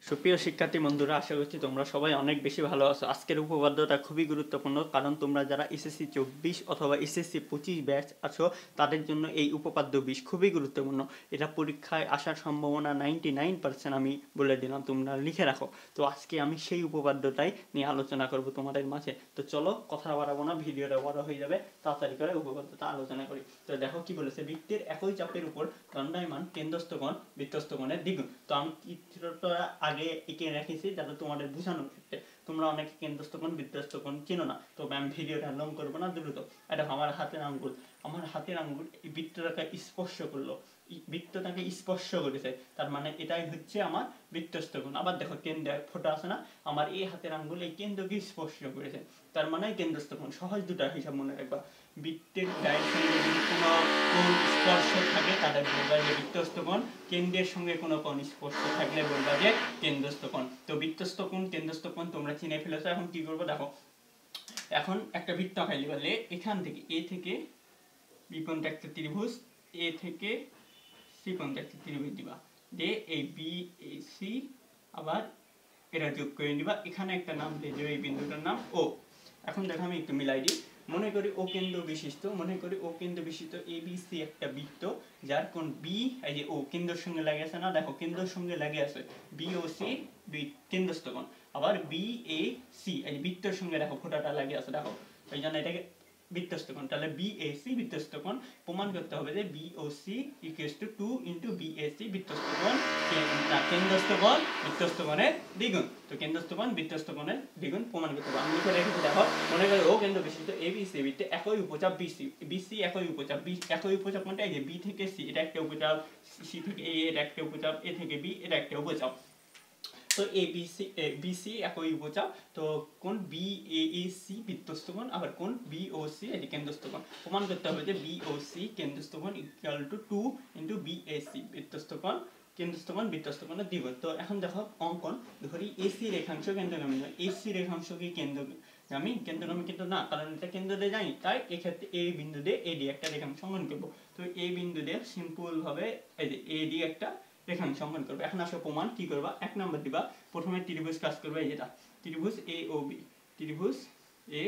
সুপ্রিয় শিক্ষার্থী বন্ধুরা, আশা করছি তোমরা সবাই অনেক বেশি ভালো আছো। আজকের উপপাদ্যটা খুবই গুরুত্বপূর্ণ, কারণ তোমরা যারা এসএসসি 24 অথবা এসএসসি 25 ব্যাচ আছো তাদের জন্য এই উপপাদ্য 20 খুবই গুরুত্বপূর্ণ। এটা পরীক্ষায় আসার সম্ভাবনা 99% আমি বলে দিলাম, তোমরা লিখে রাখো। তো আজকে আমি সেই উপপাদ্যটাই নিয়ে আলোচনা করব তোমাদের মাঝে। তো চলো কথা বাড়াবো না, ভিডিওটা বড় হয়ে যাবে, তাড়াতাড়ি করে উপপাদ্যটা আলোচনা করি। তো দেখো কি বলেছে, বৃত্তের একই চাপের উপর দণ্ডায়মান কেন্দ্রস্থ কোণ বৃত্তস্থ কোণের দ্বিগুণ। তো আমি চিত্রটা আগে এঁকে রেখেছি যাতে তোমাদের বোঝানোর ক্ষেত্রে। তোমরা অনেকে কেন্দ্রস্থ কোণ বৃত্তস্থ কোণ চেনো না, তবে আমি ভিডিওটা লং করবো না, দ্রুত। এটা আমার হাতের আঙ্গুল এই বৃত্তটাকে স্পর্শ করলো, বৃত্তটাকে স্পর্শ করেছে, তার মানে এটাই হচ্ছে আমার বৃত্তস্থ কোণ। আবার দেখো কেন্দ্রে ফোঁটা আছে না, আমার এই হাতের আঙ্গুল এই কেন্দ্রকে স্পর্শ করেছে, তার মানে কেন্দ্রস্থ কোণ। সহজ দুটা হিসাব মনে রাখবা। বৃত্তের গায়ের সঙ্গে যদি কোনো কোণ স্পর্শ থাকে তাহলে বলবা যে বৃত্তস্থ কোণ, কেন্দ্রের সঙ্গে কোনো কোণ স্পর্শ থাকলে বলবা যে কেন্দ্রস্থ কোণ। তো বৃত্তস্থ কোণ কেন্দ্রস্থ কোণ তোমরা চিনে ফেলেছো। এখন কি করবো দেখো, এখন একটা বৃত্ত আঁকাই বলে এখান থেকে এ থেকে বি পর্যন্ত একটা ত্রিভুজ, এ থেকে সি পর্যন্ত একটা ত্রিভুজ দিবা, দিয়ে এই বি এ সি আবার এটা যোগ করে নিবা, এখানে একটা নাম দিয়ে দিও, এই বিন্দুটার নাম ও। এখন দেখো আমি একটু মিলাই দিই। মনে করি ও কেন্দ্র বিশিষ্ট এ বি সি একটা বৃত্ত, যার কোণ বি, এই যে ও কেন্দ্রের সঙ্গে লাগে আছে না, দেখো কেন্দ্রের সঙ্গে লাগে আছে বি ও সি, কেন্দ্রস্থ কোণ। আবার বি এ সি এই যে বৃত্তের সঙ্গে দেখো ফোঁটাটা লাগে আছে, দেখো এই জন্য এটাকে বৃত্তস্থ কোণ। তাহলে বি এ সি বৃত্তস্থ কোণ, প্রমাণ করতে হবে যে B O C equals to 2 into B A C বৃত্তস্থ কোণ, না কেন্দ্রস্থ কোণ বৃত্তস্থ কোণের দ্বিগুণ। তো কেন্দ্রস্থ কোণ বৃত্তস্থ কোণের দ্বিগুণ প্রমাণ করতে হবে। আমি লিখে রেখেছি দেখো, মনে করো ও কেন্দ্র বিশিষ্ট এ বি সি বৃত্তে একই উপচাপ বিসি, বিসি একই উপচাপ, একই উপচাপ কোনটা, এই যে বি থেকে সি এটা একটা উপচাপ, সি থেকে এ এটা একটা উপচাপ, এ থেকে বি এটা একটা উপচাপ। তো এ বি সি একই উপচাপ, তো কোণ বি এ সি বৃত্তস্থ কোণ, আবার কোণ বি ও সি এটি কেন্দ্রস্থ কোণ। প্রমাণ করতে হবে যে বি ও সি কেন্দ্রস্থ কোণ equal to 2 into B A C বৃত্তস্থ কোণ, কেন্দ্রস্থ কোণ বৃত্তস্থ কোণের দ্বিগুণ। তো এখন দেখো অঙ্কন, ধরি এসি রেখাংশ কেন্দ্রগামী নয়, এসি রেখাংশ কি কেন্দ্রগামী? কেন্দ্রগামী কিন্তু না, কারণ এটা কেন্দ্র দিয়ে যাই, তাই এক্ষেত্রে এই বিন্দু দিয়ে এ ডি একটা রেখাংশ অঙ্কন করবো। তো এই বিন্দু দিয়ে সিম্পল ভাবে এই যে এ ডি একটা রেখাংশ অঙ্কন করবে। এখন আসো প্রমাণ কি করবা, এক নম্বর দিবা, প্রথমে ত্রিভুজ কাজ করবে, এই যেটা ত্রিভুজ এ ও বি, ত্রিভুজ এ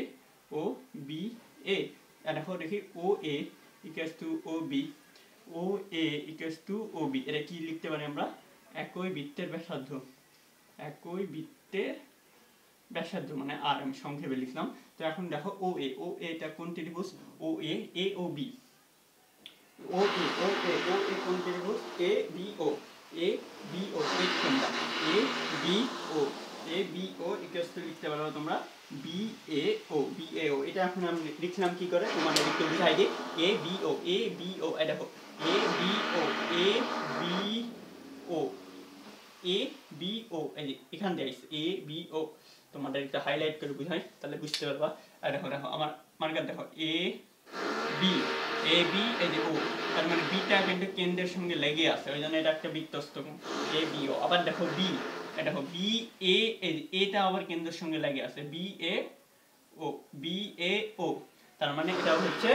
ও বি এ, দেখো দেখি O A equals to O B, O A equals to O B, এটা কি লিখতে পারি আমরা, একই বৃত্তের ব্যাসার্ধ, একই বৃত্তের ব্যাসার্ধ মানে আর, আমি সংক্ষেপে লিখলাম। তো এখন দেখো ও এ, ও এটা কোন ত্রিভুজ, ও এ, এ ও বি, ও এ ও এ ও এ কোন ত্রিভুজ, এ B O, A B O এই কোনটা, A B O, A B O equals to লিখতে পারো তোমরা B A O, B A ও। এটা এখন আমি লিখলাম কি করে তোমাদের একটু বুঝাই দিই, এ B O, A B O, এই দেখো এ B O, A B O, A B O, এই যে এখান দিয়ে আসছে এ বি ও, তোমাদের একটা হাইলাইট করে বুঝাই তাহলে বুঝতে পারবা। আর দেখো দেখো আমার মার্কার দেখো এ বি, এ বি এই যে ও, তার মানে বিটা কিন্তু কেন্দ্রের সঙ্গে লেগে আছে, ওই জন্য এটা একটা বৃত্তস্থ কোণ এ বি ও। আবার দেখো বি, এটা দেখো বি এ, এটা আবার কেন্দ্রের সঙ্গে লেগে আছে B A O, B A ও, তার মানে এটা হচ্ছে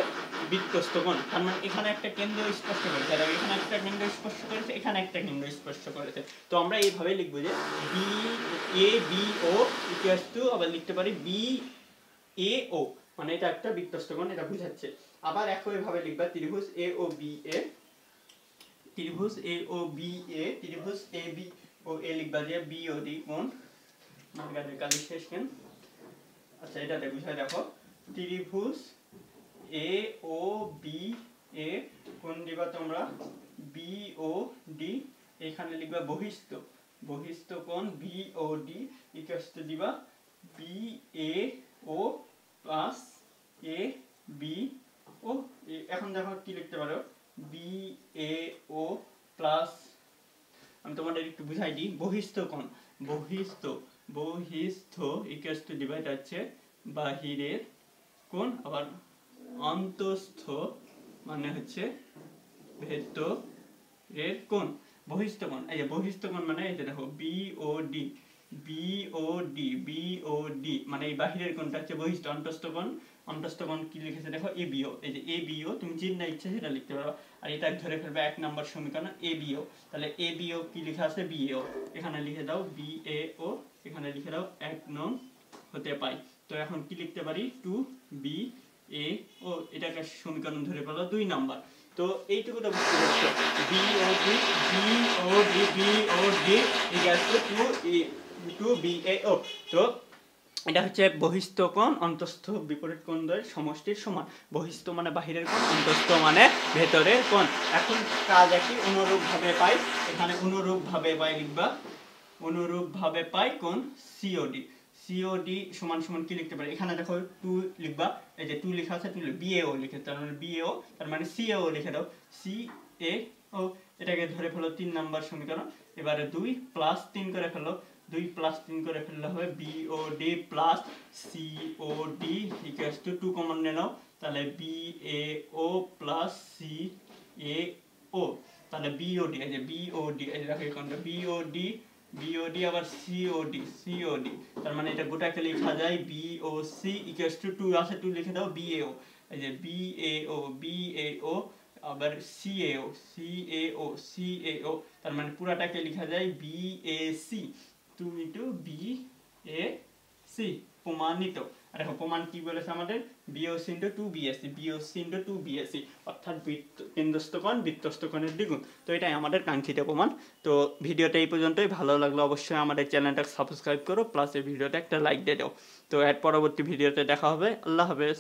বৃত্তস্থ কোণ। তার মানে এখানে একটা কেন্দ্র স্পর্শ করেছে, আর এখানে একটা কেন্দ্র স্পর্শ করেছে, এখানে একটা কেন্দ্র স্পর্শ করেছে। তো আমরা এইভাবে লিখবো যে B A B O equals to, আবার লিখতে পারি বি এ ও, মানে এটা একটা বৃত্তস্থ কোণ, এটা বুঝাচ্ছে। আবার একই ভাবে লিখবা ত্রিভুজ এ ও বি এ, ত্রিভুজ এ ও বি এ, ত্রিভুজ এ বি ও এ লিখবা যে বি ও ডি কোণ, মার্কারের কালি শেষ কেন, আচ্ছা এটাতে বুঝাই দেখো, ত্রিভুজ এ ও বি এ কোণ দিবা তোমরা বি ও ডি, এখানে লিখবা বহিস্থ, বহিস্থ কোণ B O D equals to দিবা B A O plus A B O. এখন দেখো কি লিখতে পারো, বি এ ও প্লাস, আমি তোমাদের একটু বুঝাই দিই, বহিস্থ কোণ, বহিস্থ, বহিস্থ ইকুয়ালস টু দিবা, এটা হচ্ছে বাহিরের কোণ, আবার অন্তস্থ মানে হচ্ছে ভেতরের কোণ। বহিস্থ কোণ, এই যে বহিস্থ কোণ মানে এই যে দেখো বি ও ডি, বিওডি মানে এই বাহিরের কোণটা হচ্ছে বহিষ্ঠ, অন্তস্থ কোণ কি লিখেছে দেখো এবিও, এই যে এবিও তুমি যেটা ইচ্ছা সেটা লিখতে পারো। আর এটা ধরে ফেলবে 1 নম্বর সমীকরণ এবিও, তাহলে এবিও কি লেখা আছে বিএও, এখানে লিখে দাও বিএও, এখানে লিখে দাও 1 নং হতে পাই। তো এখন কি লিখতে পারি 2BAO, এটাকে সমীকরণ ধরে ফেলো 2 নাম্বার। তো এইটুকুটা বুঝতে পারছো বিওডি ইকুয়ালস টু 2BAO। তো এটা হচ্ছে বহিস্থ কোণ অন্তস্থ বিপরীত কোণ দ্বয়ের সমষ্টির সমান। বহিস্থ মানে বাহিরের কোণ, অন্তস্থ মানে ভেতরের কোণ। এখন কাজ একই, অনুরূপভাবে পাই, এখানে অনুরূপভাবে পাই লিখবা, অনুরূপভাবে পাই কোণ সিওডি সমান সমান কি লিখতে পারি, এখানে দেখো 2 লিখবা, এই যে 2 লেখা আছে 2 বিএও লিখে, তার মানে বিএও তার মানে সিএও লিখে দাও সিএও, এটাকে ধরে ফেলো 3 নাম্বার সমীকরণ। এবারে 2 প্লাস 3 করে ফেলো, 2 প্লাস 3 করে ফেললে হবে BOD plus COD equals to 2 common নিয়ে নাও, তাহলে বিএও প্লাস সিএও, তাহলে বিওডি, এই যে বিওডি, এই দেখো এখানটা বিওডি আবার সিওডি, তার মানে এটা গোটাকে লেখা যায় বিওসি ইকুয়ালস টু 2 আছে 2 লিখে দাও বিএও, এই যে বিএও আবার সিএও, তার মানে পুরাটাকে লেখা যায় বিএসি, 2 ইনটু বিএসি প্রমাণিত। আর দেখো প্রমাণ কি বলেছে আমাদের, বিওসি ইনটু 2BSC, অর্থাৎ কেন্দ্রস্থ কোণ বৃত্তস্থ কোণের দ্বিগুণ। তো এটাই আমাদের কাঙ্ক্ষিত প্রমাণ। তো ভিডিওটা এই পর্যন্তই, ভালো লাগলে অবশ্যই আমাদের চ্যানেলটা সাবস্ক্রাইব করো, প্লাস এই ভিডিওটা একটা লাইক দিয়ে দাও। তো এর পরবর্তী ভিডিওতে দেখা হবে, আল্লাহ হাফেজ।